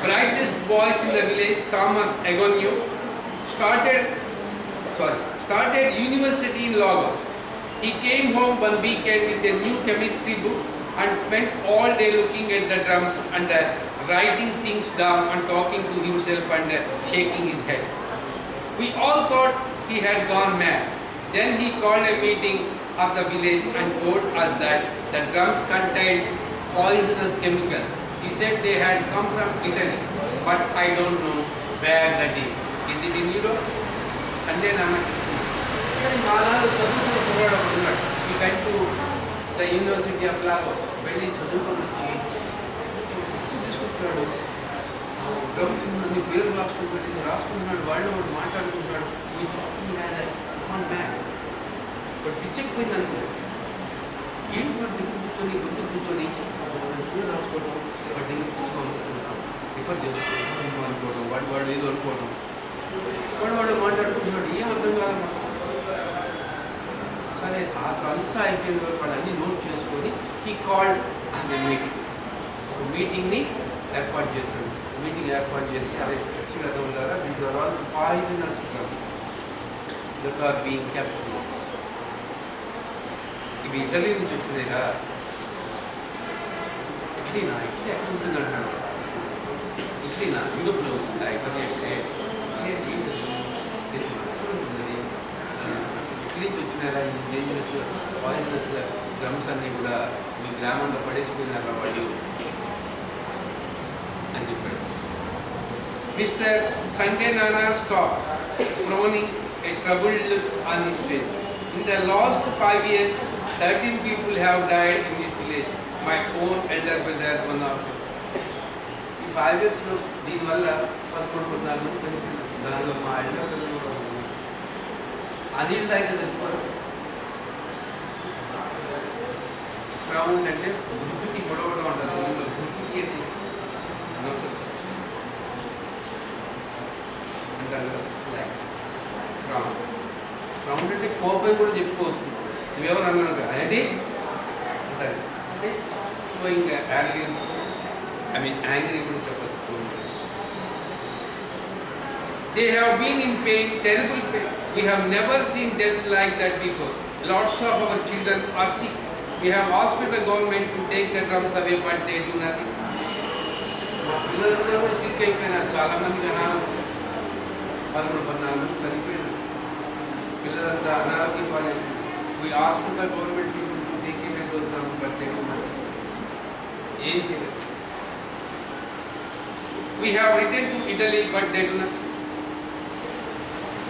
brightest boys in the village, Thomas Agnew, started university in Lagos. He came home one weekend with a new chemistry book and spent all day looking at the drums and writing things down and talking to himself and shaking his head. We all thought he had gone mad. Then he called a meeting of the village and told us that the drums contained poisonous chemicals. He said they had come from Italy, but I don't know where that is. Is it in Europe? Sunday Nama. He went to the University of Lagos. వెళ్ళి చదువుకొని వచ్చి తీసుకుంటున్నాడు. Drums నీ పేరు రాసుకుంటున్నాడు, వాళ్ళు మాట్లాడుకుంటున్నాడు. But పిచ్చెక్కిపోయింది అనుకున్నాడు. ఏంటి వాడు దగ్గర కూర్చొని గుర్తు కూర్చొని పేరు రాసుకోవడం, వాడి దగ్గర కూర్చోని రిఫర్ చేసుకోవడం అనుకోవడం, వాడు ఏదో అనుకోవడం, వాడు మాట్లాడుకుంటున్నాడు. ఏం అర్థం కాదమ్మా. సరే అంతా అయిపోయిన వాడు అన్నీ నోట్ చేసుకొని ఈ కాల్డ్ మీటింగ్, ఒక మీటింగ్ని ఏర్పాటు చేస్తాడు. మీటింగ్ ఏర్పాటు చేసి అదే గతం ద్వారా these are all poisonous drugs that are being kept. ఇవి ఇటలీ నుంచి వచ్చినాయి కదా. ఇట్లీనా? ఇట్లీ ఎక్కడ ఉంటుంది అంటున్నాడు. ఇట్లీనా? యూరోప్లో ఉంటుందా ఇటలీ అంటే? ఎక్కడ ఉంటుంది? ఇట్లీ నుంచి వచ్చినారా ఈ డేంజరస్ పాయిజనస్ డ్రమ్స్ అన్నీ కూడా మీ గ్రామంలో పడేసిపోయినారా వాళ్ళు అని చెప్పాడు. Mr. Sunday Nana stopped, frowning a troubled look on his face. In the last 5 years, 13 people have died in this village. My own elder brother, one of them. In 5 years, దీని వల్ల 11-14 మంది చనిపోయినారు. దానిలో మా elder brother కూడా ఉన్నారు. అది అయితే చచ్చిపోరు. Frown అంటే గుర్తుకి పొడవడం అంటారు. గుర్తుకి అంటే అనవసరం అంటారు. ఫ్రౌండ్ అంటే కోపం కూడా చెప్పుకోవచ్చు. నువ్వెవరు అన్నాను కదా ఏంటి అంటారు. అంటే షోయింగ్ యారగెన్స్, యాంగ్రీ కూడా చెప్పచ్చు. They have been in pain, terrible pain. We have never seen deaths like that before. Lots of our children are sick. We have asked the government to take the drums away, but they do nothing. మా పిల్లలందరూ కూడా sick అయిపోయినారు. చాలామందికి అనారోగ్యం, 13-14 మంది చనిపోయినారు. పిల్లలంతా అనారోగ్యం పాలేదు. We asked the government to take away those drums, but they do nothing. ఏం చేయలేదు. We have returned to Italy, but they do nothing.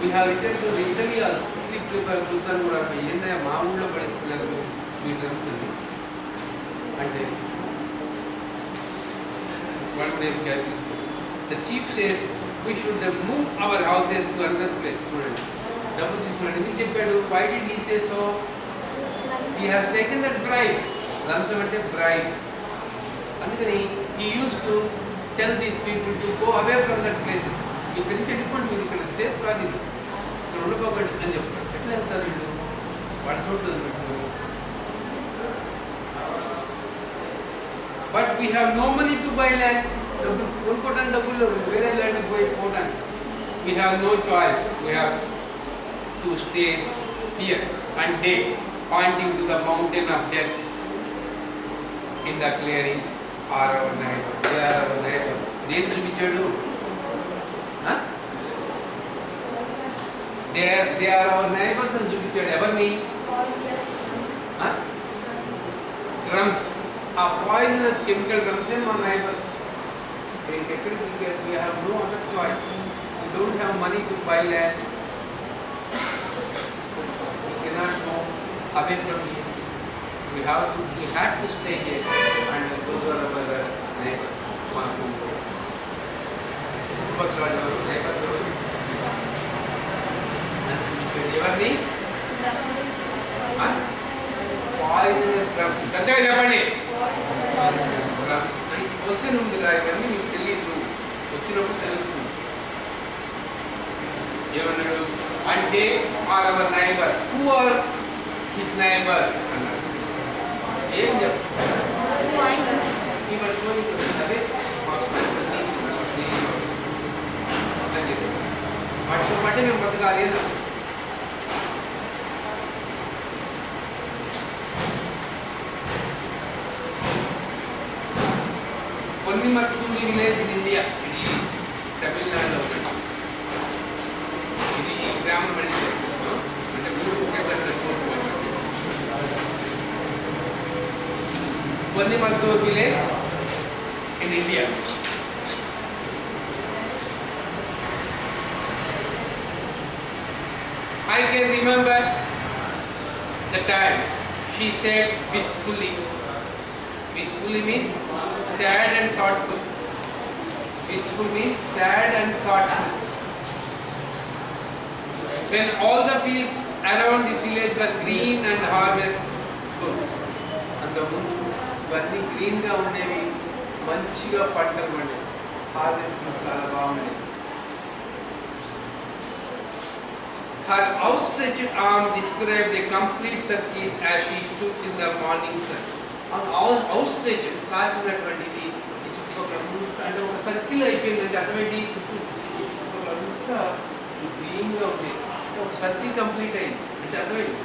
We have returned to Italy also. చూద్దాను కూడా ఏంటంటే మా ఊళ్ళో పడేస్తున్నారు మీ డ్రమ్స్ అని. అంటే వాళ్ళు నేను కేర్ తీసుకుంటాను. The chief says we should move our houses to another place. చూడండి, డబ్బు తీసుకున్నాడు. ఎందుకు చెప్పాడు? Why did he say so? He has taken that bribe. లంచం అంటే bribe. అందుకని he used to tell these people to go away from that places. ఇక్కడి నుంచి వెళ్ళిపోండి, మీరు ఇక్కడ సేఫ్ కాదు, ఇక్కడ ఉండబోకండి అని చెప్తారు. ఎట్లా వెళ్తారు వీళ్ళు? వాడి చోట్ల పెట్టుకోరు. But we have no money to buy land. డబ్బులు కొనుక్కోవడానికి డబ్బులు వేరే ల్యాండ్కి పోయి పోవడానికి. We have no choice. We have to stay here and they pointing to the mountain of death in the clearing are our neighbour. They are our neighbour. దేని చూపించాడు? They are our neighbors అని చూపించాడు. ఎవరిని? Drums. ఆ poisonous chemical drums ఏ మన neighbours. ఎక్కడికి we have no other choice. We don't have money to buy land. We cannot go away from here. We had to stay here and those are our neighbors. మనకు చుట్టుపక్కల neighbours ఎవరిని? Poisonous drums. పెద్దగా చెప్పండి. Drums question ఉంది కదా, ఇవన్నీ మీకు తెలియదు, వచ్చినప్పుడు తెలుస్తుంది. ఏమన్నాడు? అంటే are our neighbour. Who are his neighbour అన్నాడు. ఏం చెప్తారు? అదే వర్షం పట్టే మేము బతకాలి. Konnimatturi village in India. ఇది తమిళనాడులో ఒకటి. ఇది గ్రామం పడింది. అంటే 3 ఒకేసారి Konnimatturi village in India. I can remember the time she said wistfully. Wistfully means sad and thoughtful. Wistful means sad and thoughtful. When all the fields around this village were green and harvest good. అంతకుముందు ఇవన్నీ గ్రీన్గా ఉండేవి, మంచిగా పంటలు పండేవి, harvesting చాలా బాగుండేది. Her outstretched arm described a complete circle as she stood in the morning sun. Outstretched, చాచినటువంటిది ఈ చుట్టుపక్కల అంటే ఒక సర్కిల్ అయిపోయిందంటే అటువంటి చుట్టుపక్కలంతా గ్రీన్గా ఉంది. ఒక సర్కిల్ కంప్లీట్ అయింది అంటే అర్థమైంది.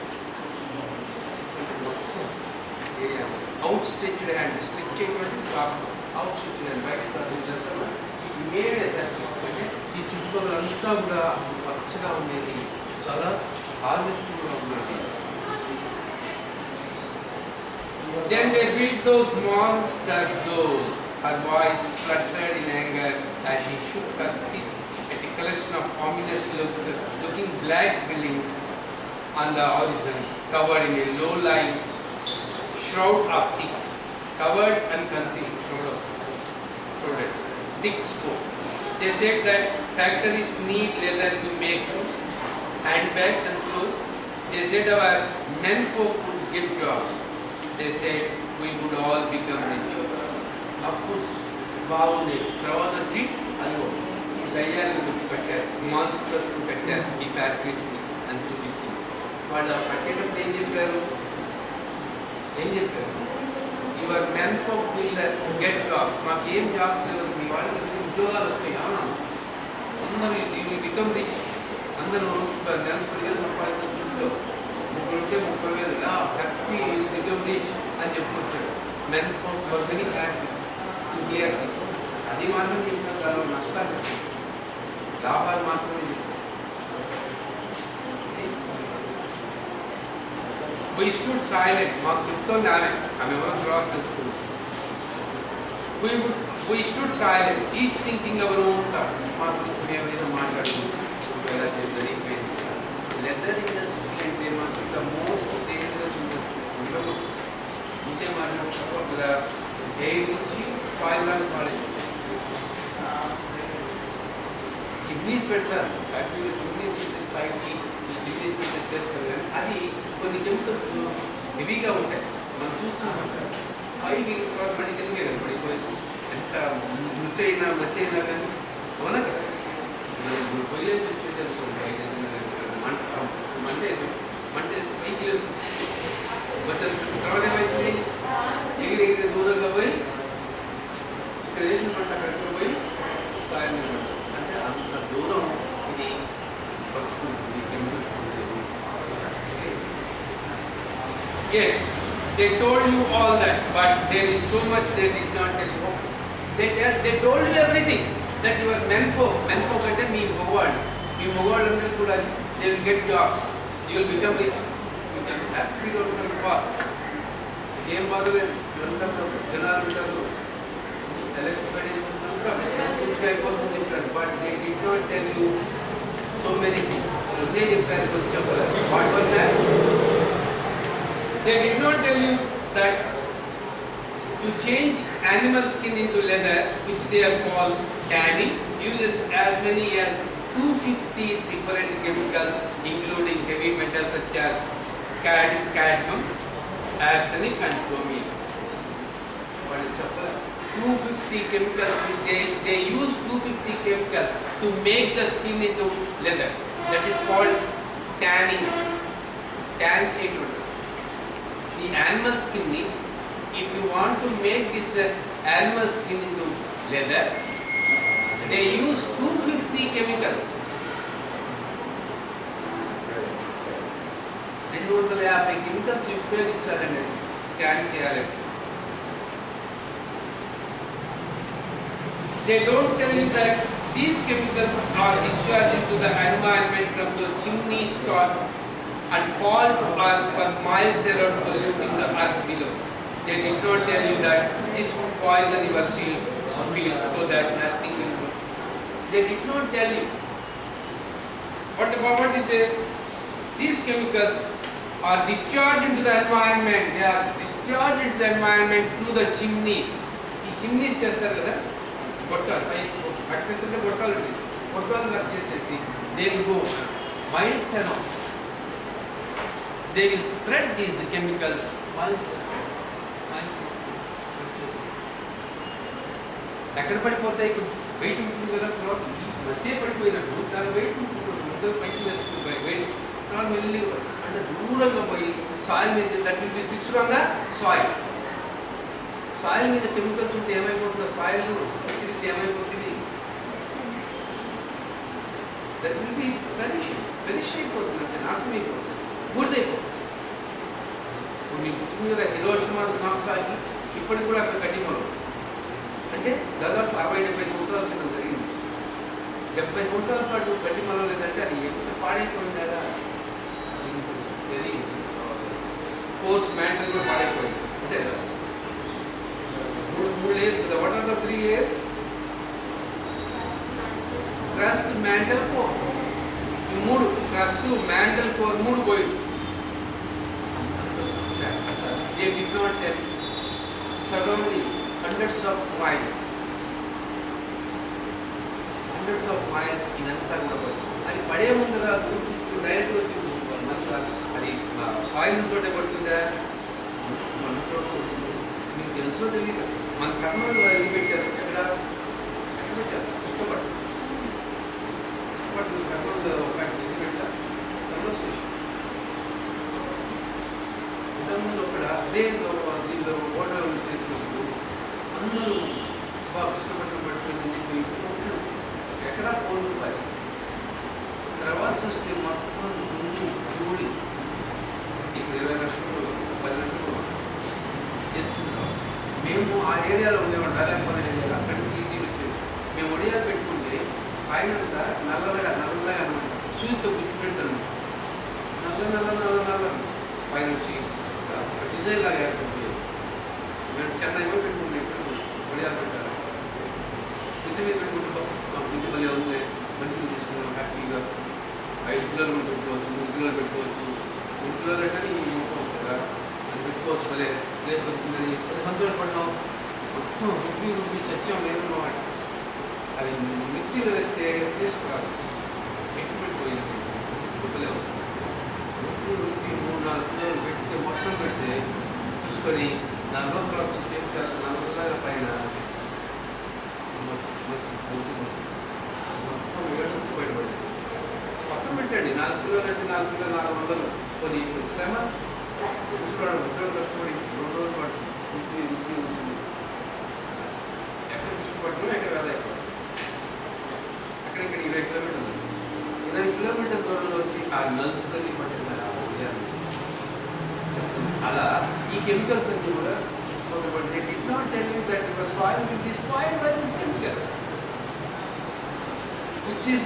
అవుట్స్ట్రెచ్డ్ హ్యాండ్, స్ట్రెచ్ చేయటువంటి సాఫ్ట్, అవుట్స్ట్రెచ్డ్ హ్యాండ్ బయట మేడ్ సర్కిల్ అంటే ఈ చుట్టుపక్కలంతా కూడా పచ్చగా ఉండేది, చాలా హార్వెస్టింగ్ గా ఉన్నది. Then they built those malls as those. Her voice fluttered in anger as she shook her fist at a collection of ominous looking black buildings on the horizon, covered in a low-lying shroud of thick, covered and concealed shrouded thick smoke. They said that factories need leather to make handbags and clothes. They said our men folk would get jobs. They said we would all become rich. అప్పుడు బాగుంది తర్వాత వచ్చి అదిగో దయ్యాలను పెట్టారు, monsters పెట్టారు ఈ ఫ్యాక్టరీస్ని అని చూపించింది. వాళ్ళు కట్టేటప్పుడు ఏం చెప్పారు? Your men folk will get jobs. మాకు ఏం జాబ్స్ లేవు, మీ వాళ్ళకి ఉద్యోగాలు వస్తాయి. అవునా, అందరూ యూ బికమ్ రిచ్. అందరూ రోజుకు నెల 10,000 సంపాదించాల్సి ఉద్యోగం, 30 ఉంటే 30,000 హ్యాపీ బికమ్ రిచ్ అని చెప్పుకొచ్చాడు. Men folk were very happy to hear this. అది మాత్రం చెప్పిన దానిలో నష్టాలు, లాభాలు మాత్రమే చెప్పారు. We stood silent. మాకు చెప్తోంది ఆమె ఎవరో తర్వాత తెలుసుకుంది. We stood silent, each thinking our own thought. మాకు మేము ఏదో మాట్లాడుకుంటాం, ఎలా జరిగిపోయింది. లెదర్ ఇండస్ట్రీ అంటే మాకు ద మోస్ట్ డేంజరస్ ఇండస్ట్రీ ఉండకూడదు. ఇంకే మాట్లాడుకుంటాం ఎయిర్ నుంచి సాయిల్ దాకా పాడేది. చిమ్నీస్ పెడతారు ఫ్యాక్టరీలో, చిమ్నీస్ పైకి చిమ్నీస్ పెట్టేసి చేస్తారు. కానీ అది కొన్ని కెమికల్స్ హెవీగా ఉంటాయి, మనం చూస్తున్నాం. పైకి మళ్ళీ కిందకే కదా పడిపోయింది. ఎంత మృతి అయినా మధ్య అయినా కానీ అవునా కదా. మనం పొయ్యి చూస్తే తెలుసుకోండి, మంటేసి పైకి వేసుకుంటుంది. బస్ తర్వాత ఏమైతుంది, ఎగిరి దూరంగా పోయి ఇక్కడ వేసిన పంట అక్కడ పోయి సాయం అంటే అంత దూరం ఇది పరుచుకుంటుంది chemicals. Yes, they told you all that, but there is so much they did not tell you. They told you everything, that you are men folk అంటే మీ మగవాళ్ళందరూ కూడా they will get jobs, you will become rich, you can happily ఉంటారు. Boss ఏం బాధ లేదు, జనాలు ఉంటారు, electricity అయిపోతుంది చెప్పారు. But they did not tell you so many things. they చెప్పారు కొంచెం చెప్పలేదు. What was that? They did not tell you that to change animal skin into leather, which they are called tanning, uses as many as 250 different chemicals, including heavy metals such as cadmium, arsenic and chromium. 250 chemicals. They use 250 chemicals to make the skin into leather. That is called tanning. Tan చేయడం. The animal skin, if you want to make this animal skin into leather, they use 250 chemicals. 250 chemicals ఉపయోగించాలండి tan చేయాలండి. They don't tell you that these chemicals are discharged into the environment from the chimney stack and fall to earth for miles around, polluting the earth below. They did not tell you that this would poison your fields so that nothing will grow. They did not tell you. What did they? These chemicals are discharged into the environment. They are discharged into the environment through the chimneys. ఈ chimneys చేస్తారు కదా, గొట్టాలు పై కట్టేస్తుంటే గొట్టాలు ఉంటాయి. గొట్టాలు cut చేసేసి they will go miles around. They will spread these chemicals miles. ఎక్కడ పడిపోతాయి? వెయిట్ ఉంటుంది కదా, తర్వాత మధ్య పడిపోయినప్పుడు దాని వెయిట్ ఉంటుంది, పైకి వేసుకుంటాయి వెయిట్. తర్వాత వెళ్ళి అంటే దూరంగా పోయి సాయిల్ మీద that will be fixed on the soil. Soil మీద కెమికల్స్ ఉంటే ఏమైపోతుందో, సాయిల్ తిరిగితే ఏమైపోతుంది, దట్ విల్ బి వెనిష్ అయిపోతుంది, అంటే నాశనం అయిపోతుంది, బూడిదైపోతుంది. ఇప్పుడు మీకు గుర్తుంది కదా హిరోషిమా నాగసాకి, ఇప్పటికి కూడా అక్కడ గడ్డి మొదలు అంటే దాదాపు 60-70 సంవత్సరాల క్రితం జరిగింది. 70 సంవత్సరాల పాటు గడ్డి మొదలు లేదంటే అది ఎంత పాడైపోయిందా, అది కోర్స్ మ్యాంటల్ కూడా పాడైపోయింది అంతే కదా. మూడు లేయర్స్ కదా. What are the 3 layers? Crust, mantle, core. ఈ మూడు క్రస్ట్, మ్యాంటల్, కోర్ మూడు పోయి. They did not tell surrounding hundreds of miles ఇదంతా కూడా అది పడే ముందు రాదు, డైరెక్ట్ వచ్చి అది సాయిల్ తోటే పడుతుందా, మన తోట పడుతుందా మీకు తెలుసో తెలియదు. మన కర్నూలు ఇది పెట్టారు, ఎక్కడ పెట్టారు, ఇష్టపడుతుంది కర్నూలు ఒక ఇది పెట్టారు, కర్నూలు స్టేషన్ ఇంతకుముందు అక్కడ అదే దీనిలో ఓటర్ చేసినప్పుడు అందరూ బాగా ఇష్టపడడం పడుతుందని చెప్పి ఎక్కడా ₹1 తర్వాత చూస్తే మొత్తం ముందు కూడి ఇప్పుడు 20 లక్షలు 10 లక్షలు చేస్తున్నాం. మేము ఆ ఏరియాలో ఉండేవాళ్ళం, రాజాపల్లి ఏరియాలో, అక్కడికి ఈజీగా వచ్చేది. మేము ఒడియా పెట్టుకుంటే పైన నల్లగా సూదితో కూర్చోబెడతాను, నల్ల పైన వచ్చి డిజైన్ లాగా ఏర్పడుతుంది. మేము చెన్నైలో పెట్టుకుంటే ఒడియా పెట్టారు, ఇంటి మీద పెట్టుకుంటాం. ఇంటి మళ్ళీ ఉంది మంచిగా తీసుకున్నాం, హ్యాపీగా 5 కిలోలు కూడా పెట్టుకోవచ్చు, 3 కిలోలు పెట్టుకోవచ్చు. 3 కిలోలు అంటే ఈ మొత్తం కదా అది పెట్టుకోవచ్చు. మళ్ళీ ప్లేస్ దొరుకుతుందని సంతోషపడ్డాం. మొత్తం రుబ్బి సత్యం లేదు అన్నమాట. అది మిక్సీలో వేస్తే టేస్ట్ రాదు, ఎక్కువైపోయింది, రుబ్బలే వస్తుంది. రుబ్బి 3-4 కిలోలు పెడితే మొత్తం పెడితే చూసుకొని దాని లోపల చూస్తే నల్లగా పైన మొత్తం ఏడుస్తూ బయటపడేసి మొత్తం పెట్టండి. 4 కిలోలు అంటే 4 కిలోలు 400 కొని శ్రమ చూసుకోవడం, ఉద్యోగం కష్టపడి 2 రోజులు పాటు రుబ్బి ఎక్కడ కష్టపడడం, ఎక్కడ ఆదాయ అక్కడిక్కడ 20 కిలోమీటర్లు 20 కిలోమీటర్ల దూరంలో వచ్చి ఆ నలుచుకొని పట్టిన అలా ఈ కెమికల్స్ అన్ని కూడా they did not tell you that your soil will be spoiled by this chemical which is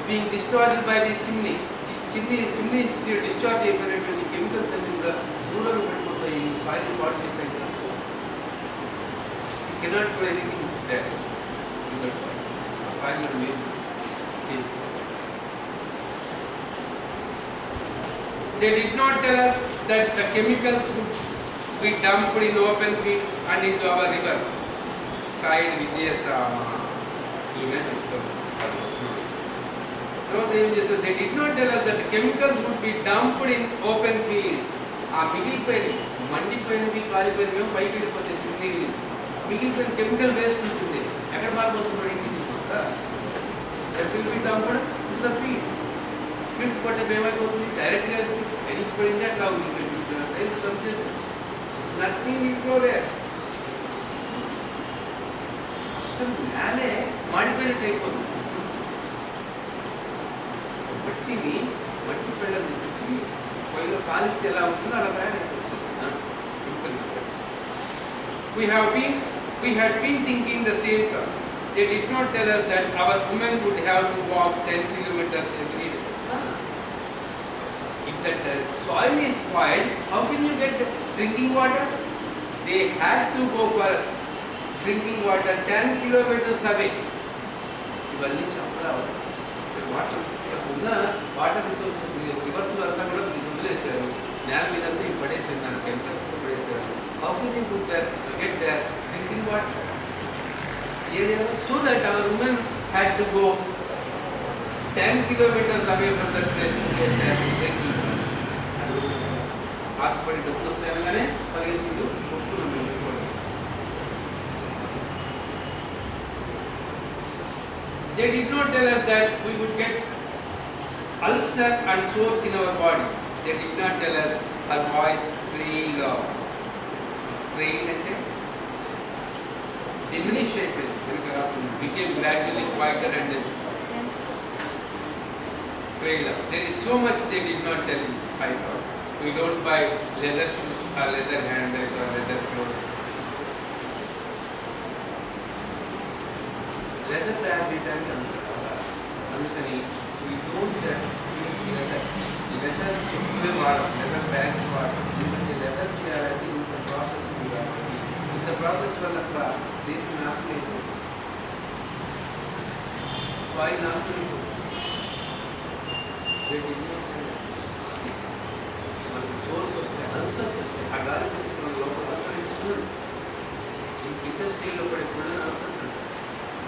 being discharged by these chimneys. Chimneys discharge అయిపోయినటువంటి కెమికల్స్ అన్ని కూడా దూరంగా పడిపోతాయి, ఈ సాయిల్ పాడు చేస్తాయి. You cannot do anything there in that soil. ఆ soil మేము They did not tell us that the chemicals would be dumped in open fields and into our rivers. Side Vijayasama. So they did not tell us that the chemicals would be dumped in open fields. మిగిలిపోయిన మండిపోయినవి కాలిపోయినవి పైకి వెళ్ళిపోతాయి. మిగిలిపోయిన chemical waste ఉంటుంది, ఎక్కడ పారిపోతుంది, ఇంటికి తీసుకుంటా. That will be dumped in the fields. Fields పట్టే ఏమైపోతుంది, డైరెక్ట్గా ఎనికిపోయింది అట్లా ఉంది. Nothing will go there. అసలు నేలే మాడిపోయినట్టు అయిపోతుంది. మట్టి పిల్లలు తీసుకొచ్చి పొయ్యిలో కాలిస్తే ఎలా ఉంటుందో అలా తయారైపోతుంది. We had been thinking the same thought. They did not tell us that our women would have to walk 10 kilometers every day. If that soil is spoiled, how can you get drinking water? They had to go for drinking water 10 kilometers away. ఇవన్నీ చెప్పరావు. Water resources reverse అంతా కూడా వదిలేశారు, నేల మీద అంతా ఇవి పడేసారు, దానికి ఎంత పడేశారు. How can you get there drinking water area? So that our women had to go 10 kilometers away from that place to get their drinking water. ఆశపడి డబ్బులు వస్తాయనగానే పరిగెత్తుకుంటూ కొట్టుకున్నాం మేము. They did not tell us that we would get ulcer and sores in our body. They did not tell us our voice trailed off. Trailed అంటే diminish అయిపోయింది, became gradually quieter and trailed off. There is so much they did not tell you. I thought we don't buy leather shoes or leather handbags or leather clothes. Leather tag and అందుకని we don't use leather చెప్పులే వాడడం, leather bags వాడడం. ఎందుకంటే leather చేయాలంటే ఇంత process ఉంది కాబట్టి ఇంత process వల్ల మనకి సోర్స్ వస్తాయి, అల్సర్స్ వస్తాయి. ఆ గాలి తీసుకున్న లోపల అల్సర్ ఇస్తున్నాడు. ఇండస్ట్రీలో పడిపోయిన అల్సర్స్ అంటారు.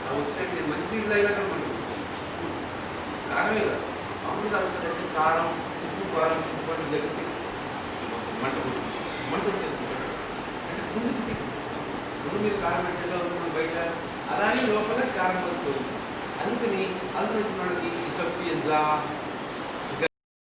ఆ వచ్చినట్టు నేను మంచి నీళ్ళు తాగటం మనం కారమే కదా. మామూలుగా అల్సర్ అయితే కారం, ఉప్పు కారం ఉప్పు జరిగితే మంట మంట వచ్చేస్తుంది. అంటే ముందు మీరు కారం పెట్టేలా ఉన్నాం బయట, అలాగే లోపల కారం వస్తుంది. అందుకని అల్సర్ వచ్చిన వాళ్ళకి ఇసోపియన్జా